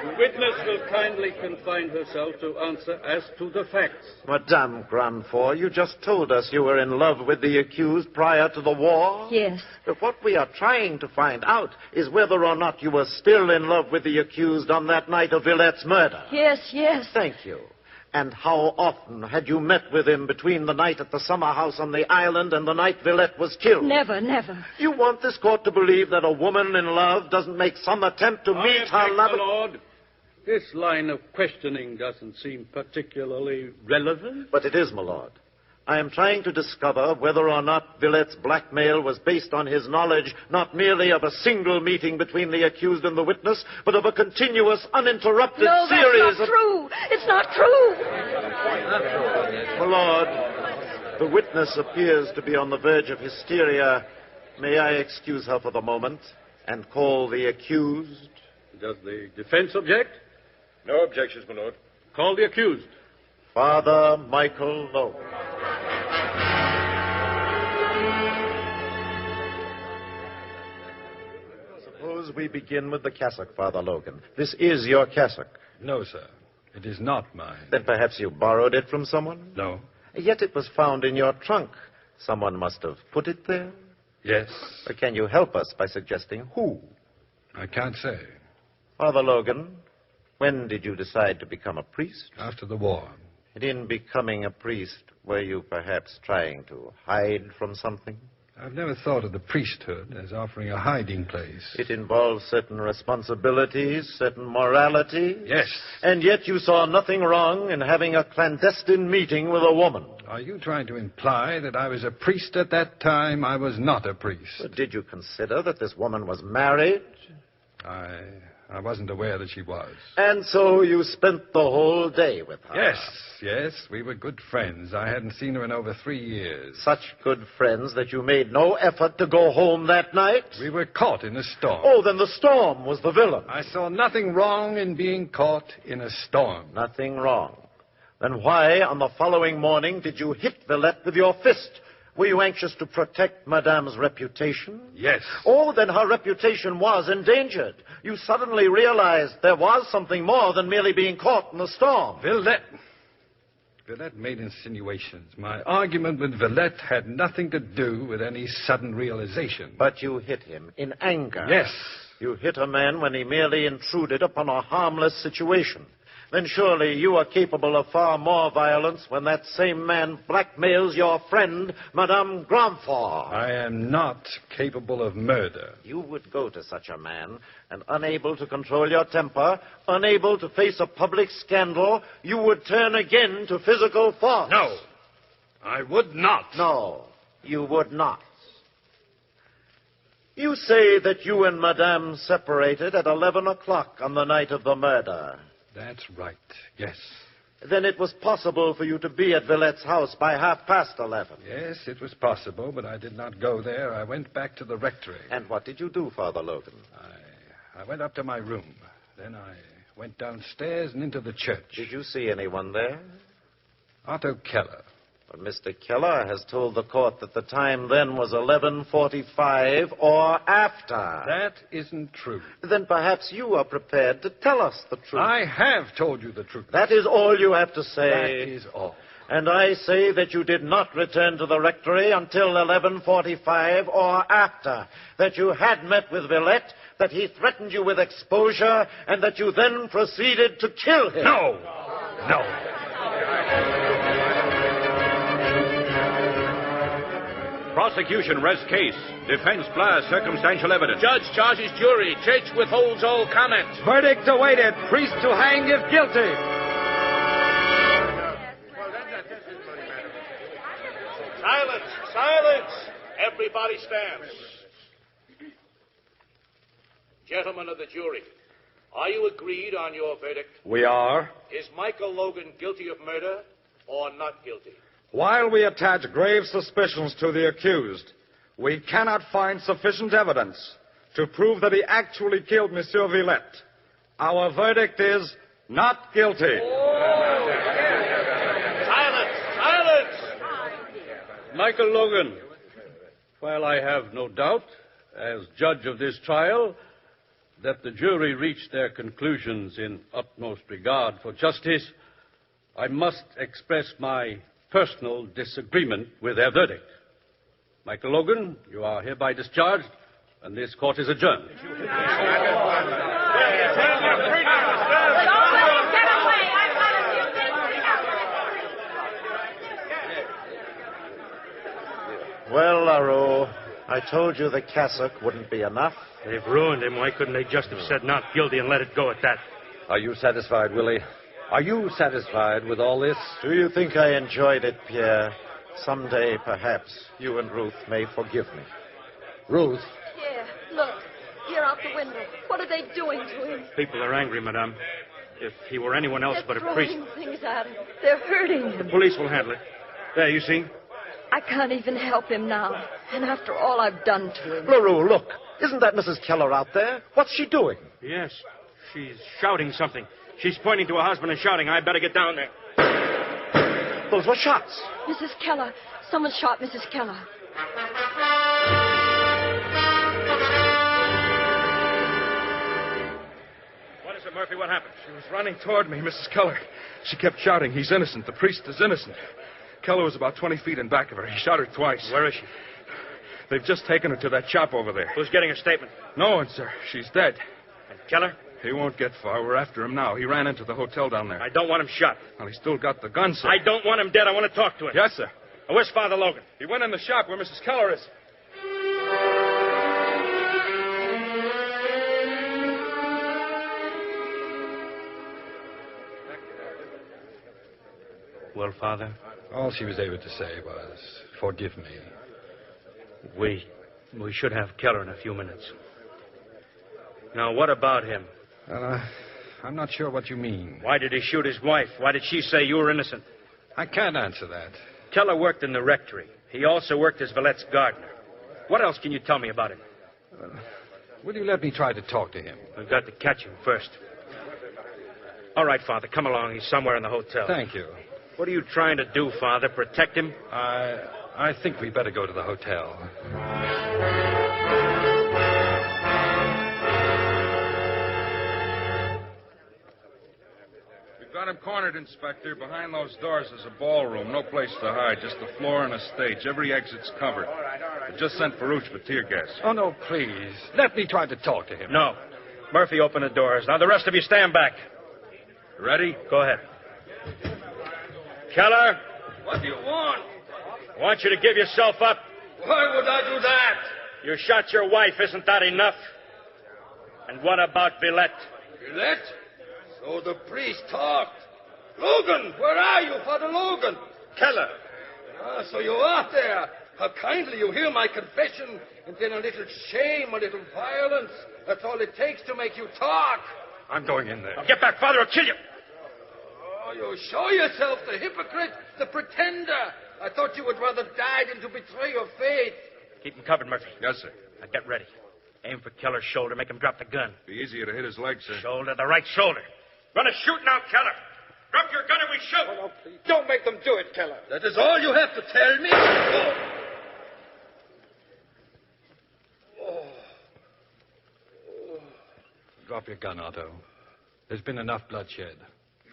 The witness will kindly confine herself to answer as to the facts. Madame Granfort, you just told us you were in love with the accused prior to the war. Yes. But what we are trying to find out is whether or not you were still in love with the accused on that night of Villette's murder. Yes, yes. Thank you. And how often had you met with him between the night at the summer house on the island and the night Villette was killed? Never, never. You want this court to believe that a woman in love doesn't make some attempt to meet her lover? My lord, this line of questioning doesn't seem particularly relevant. But it is, my lord. I am trying to discover whether or not Villette's blackmail was based on his knowledge not merely of a single meeting between the accused and the witness, but of a continuous, uninterrupted series that's not true. It's not true. My lord, the witness appears to be on the verge of hysteria. May I excuse her for the moment and call the accused? Does the defense object? No objections, my lord. Call the accused. Father Michael Logan. Suppose we begin with the cassock, Father Logan. This is your cassock. No, sir. It is not mine. Then perhaps you borrowed it from someone? No. Yet it was found in your trunk. Someone must have put it there? Yes. Can you help us by suggesting who? I can't say. Father Logan, when did you decide to become a priest? After the war. And in becoming a priest, were you perhaps trying to hide from something? I've never thought of the priesthood as offering a hiding place. It involves certain responsibilities, certain morality. Yes. And yet you saw nothing wrong in having a clandestine meeting with a woman. Are you trying to imply that I was a priest at that time? I was not a priest. But did you consider that this woman was married? I wasn't aware that she was. And so you spent the whole day with her? Yes. We were good friends. I hadn't seen her in over 3 years. Such good friends that you made no effort to go home that night? We were caught in a storm. Oh, then the storm was the villain. I saw nothing wrong in being caught in a storm. Nothing wrong. Then why, on the following morning, did you hit Villette with your fist? Were you anxious to protect Madame's reputation? Yes. Oh, then her reputation was endangered. You suddenly realized there was something more than merely being caught in the storm. Villette made insinuations. My argument with Villette had nothing to do with any sudden realization. But you hit him in anger. Yes. You hit a man when he merely intruded upon a harmless situation. then surely you are capable of far more violence when that same man blackmails your friend, Madame Grandfort. I am not capable of murder. You would go to such a man, and unable to control your temper, unable to face a public scandal, you would turn again to physical force. No, I would not. No, you would not. You say that you and Madame separated at 11 o'clock on the night of the murder. That's right, yes. Then it was possible for you to be at Villette's house by 11:30. Yes, it was possible, but I did not go there. I went back to the rectory. And what did you do, Father Logan? I went up to my room. Then I went downstairs and into the church. Did you see anyone there? Otto Keller. But Mr. Keller has told the court that the time then was 11:45 or after. That isn't true. Then perhaps you are prepared to tell us the truth. I have told you the truth. That is all you have to say. That is all. And I say that you did not return to the rectory until 11:45 or after, that you had met with Villette, that he threatened you with exposure, and that you then proceeded to kill him. No. No. Prosecution rests case. Defense blasts circumstantial evidence. Judge charges jury. Church withholds all comment. Verdict awaited. Priest to hang if guilty. Silence! Silence! Everybody stands. Gentlemen of the jury, are you agreed on your verdict? We are. Is Michael Logan guilty of murder or not guilty? While we attach grave suspicions to the accused, we cannot find sufficient evidence to prove that he actually killed Monsieur Villette. Our verdict is not guilty. Silence! Silence! Michael Logan, while I have no doubt, as judge of this trial, that the jury reached their conclusions in utmost regard for justice, I must express my personal disagreement with their verdict. Michael Logan, you are hereby discharged, and this court is adjourned. Well, LaRue, I told you the cassock wouldn't be enough. They've ruined him. Why couldn't they just have said not guilty and let it go at that? Are you satisfied, Willie? Are you satisfied with all this? Do you think I enjoyed it, Pierre? Someday, perhaps, you and Ruth may forgive me. Ruth? Here, look. Here out the window. What are they doing to him? People are angry, madame. If he were anyone else but a priest. They're throwing things at him. They're hurting The him. police will handle it. There, you see? I can't even help him now. And after all I've done to him. LaRue, look. Isn't that Mrs. Keller out there? What's she doing? Yes. She's shouting something. She's pointing to her husband and shouting, I'd better get down there. Those were shots. Mrs. Keller. Someone shot Mrs. Keller. What is it, Murphy? What happened? She was running toward me, Mrs. Keller. She kept shouting, he's innocent. The priest is innocent. Keller was about 20 feet in back of her. He shot her twice. Where is she? They've just taken her to that shop over there. Who's getting a statement? No one, sir. She's dead. And Keller? He won't get far. We're after him now. He ran into the hotel down there. I don't want him shot. Well, he's still got the gun, sir. I don't want him dead. I want to talk to him. Yes, sir. Where's Father Logan? He went in the shop where Mrs. Keller is. Well, Father? All she was able to say was, forgive me. We should have Keller in a few minutes. Now, what about him? I'm not sure what you mean. Why did he shoot his wife? Why did she say you were innocent? I can't answer that. Keller worked in the rectory. He also worked as Villette's gardener. What else can you tell me about him? Will you let me try to talk to him? We've got to catch him first. All right, Father, come along. He's somewhere in the hotel. Thank you. What are you trying to do, Father? Protect him? I think we better go to the hotel. We've got him cornered, Inspector. Behind those doors is a ballroom. No place to hide. Just the floor and a stage. Every exit's covered. They just sent Farouche for tear gas. Oh, no, please. Let me try to talk to him. No. Murphy, open the doors. Now, the rest of you stand back. Ready? Go ahead. Keller, What do you want? I want you to give yourself up. Why would I do that? You shot your wife. Isn't that enough? And what about Villette? Villette? So the priest talked. Logan, where are you, Father Logan? Keller. Ah, so you are there. How kindly you hear my confession, and then a little shame, a little violence. That's all it takes to make you talk. I'm going in there. Now get back, Father, or kill you. Oh, you show yourself the hypocrite, the pretender. I thought you would rather die than to betray your faith. Keep him covered, Murphy. Yes, sir. Now get ready. Aim for Keller's shoulder. Make him drop the gun. Be easier to hit his leg, sir. Shoulder, the right shoulder. Gonna shoot now, Keller. Drop your gun and we shoot. Oh, no, please. Don't make them do it, Keller. That is all you have to tell me. Oh. Drop your gun, Otto. There's been enough bloodshed.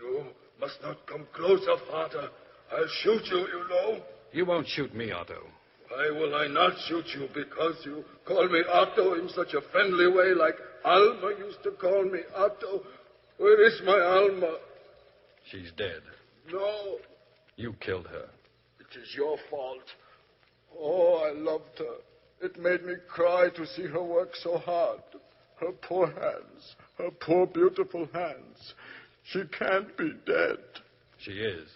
You must not come closer, Father. I'll shoot you, you know. You won't shoot me, Otto. Why will I not shoot you? Because you call me Otto in such a friendly way, like Alma used to call me Otto. Where is my Alma? She's dead. No, You killed her. it is your fault. Oh, I loved her. It made me cry to see her work so hard. Her poor hands, her poor beautiful hands. She can't be dead. She is.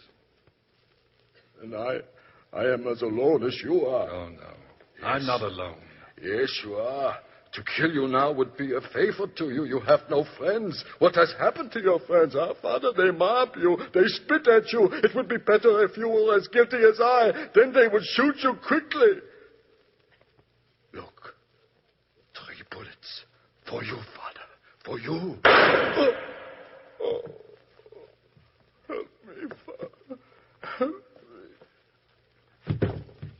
And I am as alone as you are. Oh, no. I'm not alone. Yes, you are. To kill you now would be a favor to you. You have no friends. What has happened to your friends, huh, Father? They mob you. They spit at you. It would be better if you were as guilty as I. Then they would shoot you quickly. Look. 3 bullets. For you, Father. For you. Oh. Oh. Help me, Father. Help me.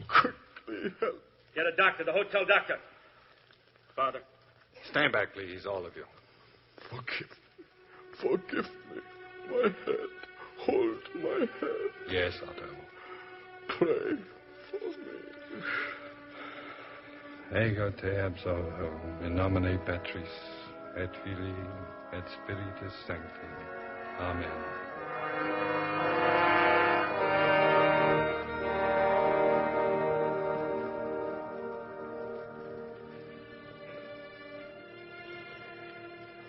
Quickly, help. Get a doctor, the hotel doctor. Father. Stand back, please, all of you. Forgive me. Forgive me. My head. Hold my head. Yes, Otto. Pray for me. Ego te absolvo, in nomine Patris, et Filii, et Spiritus Sancti. Amen.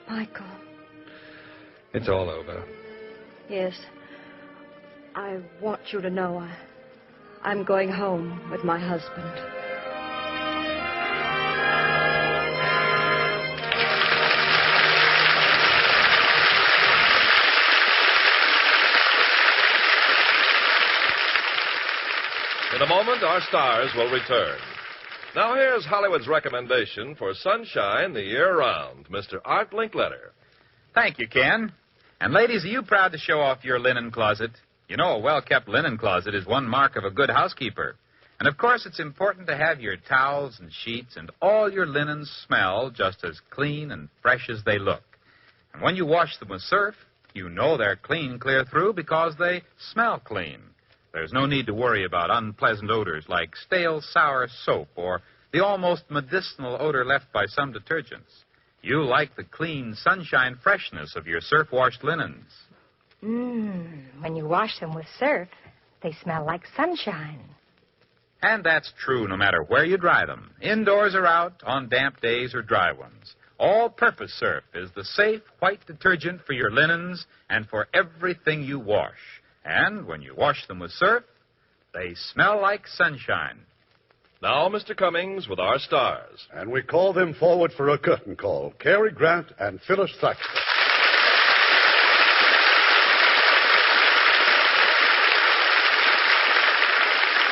Michael. It's all over. Yes. I want you to know I'm going home with my husband. In a moment, our stars will return. Now, here's Hollywood's recommendation for sunshine the year round, Mr. Art Linkletter. Thank you, Ken. And ladies, are you proud to show off your linen closet? You know, a well-kept linen closet is one mark of a good housekeeper. And, of course, it's important to have your towels and sheets and all your linens smell just as clean and fresh as they look. And when you wash them with surf, you know they're clean clear through because they smell clean. There's no need to worry about unpleasant odors like stale, sour soap or the almost medicinal odor left by some detergents. You like the clean, sunshine freshness of your surf-washed linens. When you wash them with surf, they smell like sunshine. And that's true no matter where you dry them, indoors or out, on damp days or dry ones. All-purpose surf is the safe, white detergent for your linens and for everything you wash. And when you wash them with surf, they smell like sunshine. Now, Mr. Cummings with our stars. And we call them forward for a curtain call. Cary Grant and Phyllis Thaxter.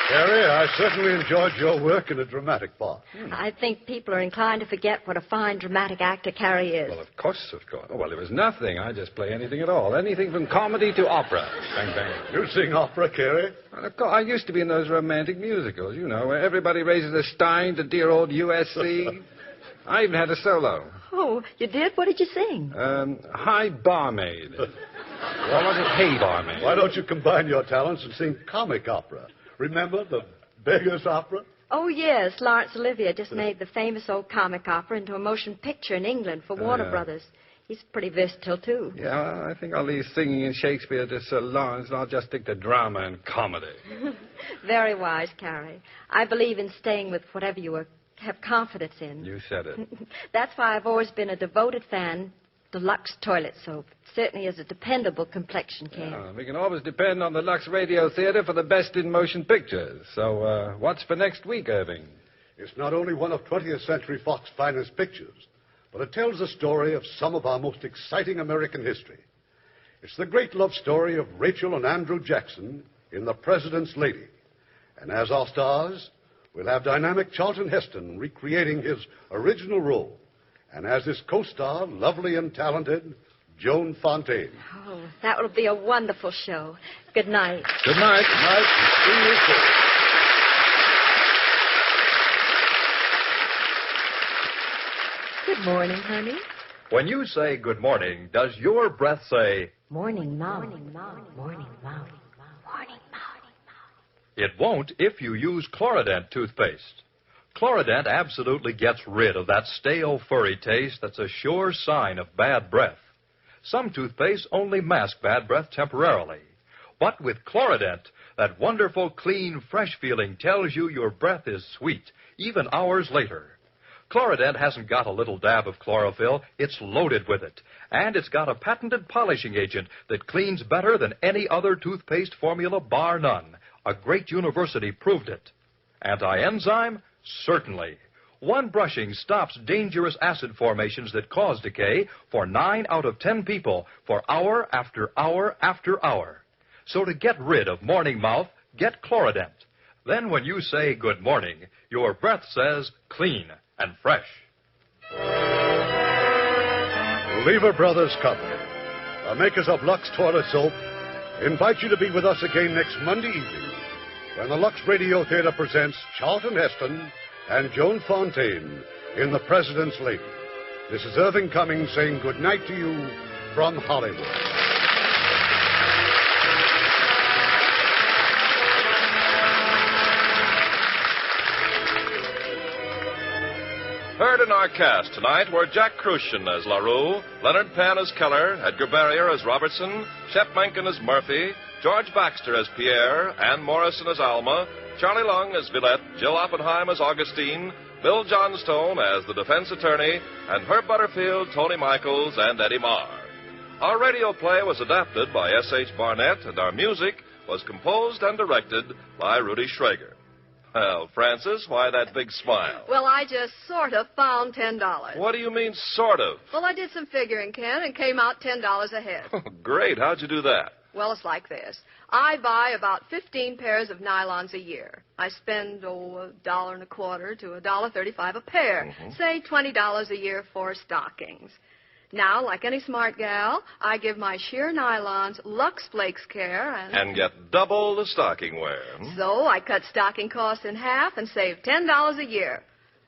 Cary, I certainly enjoyed your work in a dramatic part. I think people are inclined to forget what a fine dramatic actor Cary is. Well, of course. Oh, well, it was nothing. I just play anything at all. Anything from comedy to opera. Bang, bang. You sing opera, Cary? Well, of course. I used to be in those romantic musicals, you know, where everybody raises a stein to dear old USC. I even had a solo. Oh, you did? What did you sing? Hi, Barmaid. Or was it Hey, Barmaid? Why don't you combine your talents and sing comic opera? Remember the Beggar's Opera? Oh, yes. Laurence Olivier just made the famous old comic opera into a motion picture in England for Warner Brothers. He's pretty versatile, too. Yeah, I think I'll leave singing and Shakespeare to Sir Lawrence, and I'll just stick to drama and comedy. Very wise, Carrie. I believe in staying with whatever you have confidence in. You said it. That's why I've always been a devoted fan to Lux toilet soap. It certainly is a dependable complexion care. We can always depend on the Lux Radio Theater for the best in motion pictures. So, what's for next week, Irving? It's not only one of 20th Century Fox finest pictures, but it tells the story of some of our most exciting American history. It's the great love story of Rachel and Andrew Jackson in The President's Lady. And as our stars, we'll have dynamic Charlton Heston recreating his original role. And as his co-star, lovely and talented, Joan Fontaine. Oh, that will be a wonderful show. Good night. Good night. Good night. See you soon. Good morning, honey. When you say good morning, does your breath say... Morning, Mom. Morning, Mom. Morning, Mom. Morning, Mom. It won't if you use Chlorident toothpaste. Chlorident absolutely gets rid of that stale, furry taste that's a sure sign of bad breath. Some toothpaste only mask bad breath temporarily. But with Chlorident, that wonderful, clean, fresh feeling tells you your breath is sweet, even hours later. Chlorident hasn't got a little dab of chlorophyll. It's loaded with it. And it's got a patented polishing agent that cleans better than any other toothpaste formula, bar none. A great university proved it. Anti-enzyme? Certainly. One brushing stops dangerous acid formations that cause decay for 9 out of 10 people for hour after hour after hour. So to get rid of morning mouth, get Chlorident. Then when you say good morning, your breath says clean and fresh. Lever Brothers Company, the makers of Lux Toilet Soap, invite you to be with us again next Monday evening when the Lux Radio Theater presents Charlton Heston and Joan Fontaine in The President's Lady. This is Irving Cummings saying good night to you from Hollywood. Heard in our cast tonight were Jack Crucian as LaRue, Leonard Penn as Keller, Edgar Barrier as Robertson, Shep Menken as Murphy, George Baxter as Pierre, Ann Morrison as Alma, Charlie Lung as Villette, Jill Oppenheim as Augustine, Bill Johnstone as the defense attorney, and Herb Butterfield, Tony Michaels, and Eddie Marr. Our radio play was adapted by S.H. Barnett, and our music was composed and directed by Rudy Schrager. Well, Francis, why that big smile? Well, I just sort of found $10. What do you mean, sort of? Well, I did some figuring, Ken, and came out $10 ahead. Great. How'd you do that? Well, it's like this. I buy about 15 pairs of nylons a year. I spend, $1.25 to $1.35 a pair. Say $20 a year for stockings. Now, like any smart gal, I give my sheer nylons Lux Flakes care and get double the stocking wear. So I cut stocking costs in half and save $10 a year.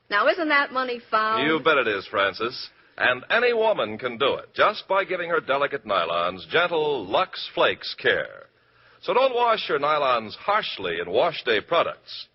Now, isn't that money found? You bet it is, Francis. And any woman can do it just by giving her delicate nylons gentle Lux Flakes care. So don't wash your nylons harshly in wash day products.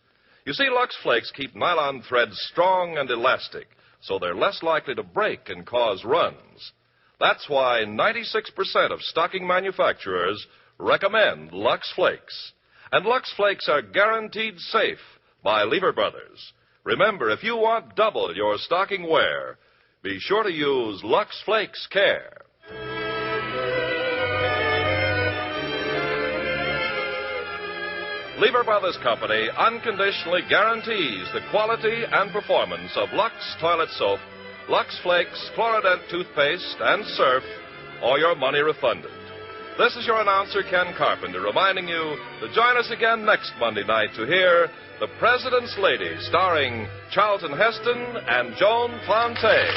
You see, Lux Flakes keep nylon threads strong and elastic, so they're less likely to break and cause runs. That's why 96% of stocking manufacturers recommend Lux Flakes. And Lux Flakes are guaranteed safe by Lever Brothers. Remember, if you want double your stocking wear, be sure to use Lux Flakes Care. Lever Brothers Company unconditionally guarantees the quality and performance of Lux Toilet Soap, Lux Flakes, Chlorident Toothpaste, and Surf, or your money refunded. This is your announcer, Ken Carpenter, reminding you to join us again next Monday night to hear The President's Lady, starring Charlton Heston and Joan Fontaine.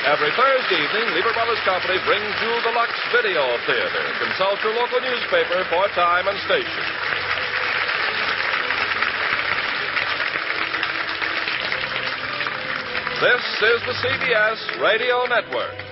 Every Thursday evening, Lever Brothers Company brings you the Lux Video Theater. Consult your local newspaper for time and station. This is the CBS Radio Network.